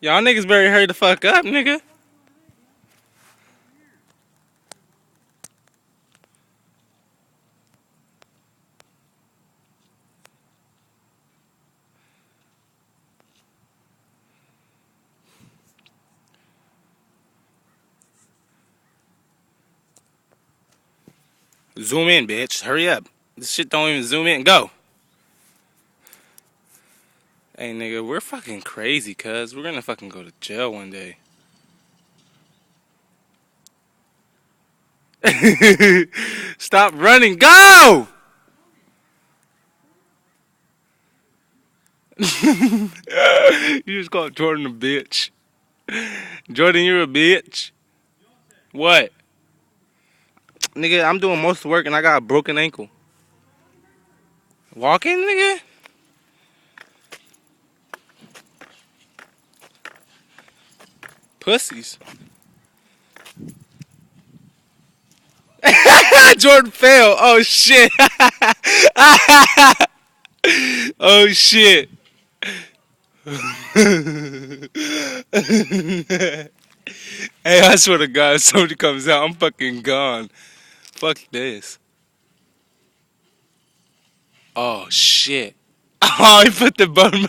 Y'all niggas better hurry the fuck up, nigga. Zoom in, bitch. Hurry up. This shit don't even zoom in. Go. Hey, nigga, we're fucking crazy, cuz. We're gonna fucking go to jail one day. Stop running. Go! You just called Jordan a bitch. Jordan, you're a bitch. What? Nigga, I'm doing most of the work and I got a broken ankle. Walking, nigga? Pussies. Jordan fell. Oh shit. Oh shit. Hey, I swear to God, if somebody comes out, I'm fucking gone. Fuck this. Oh shit. Oh, he put the bone.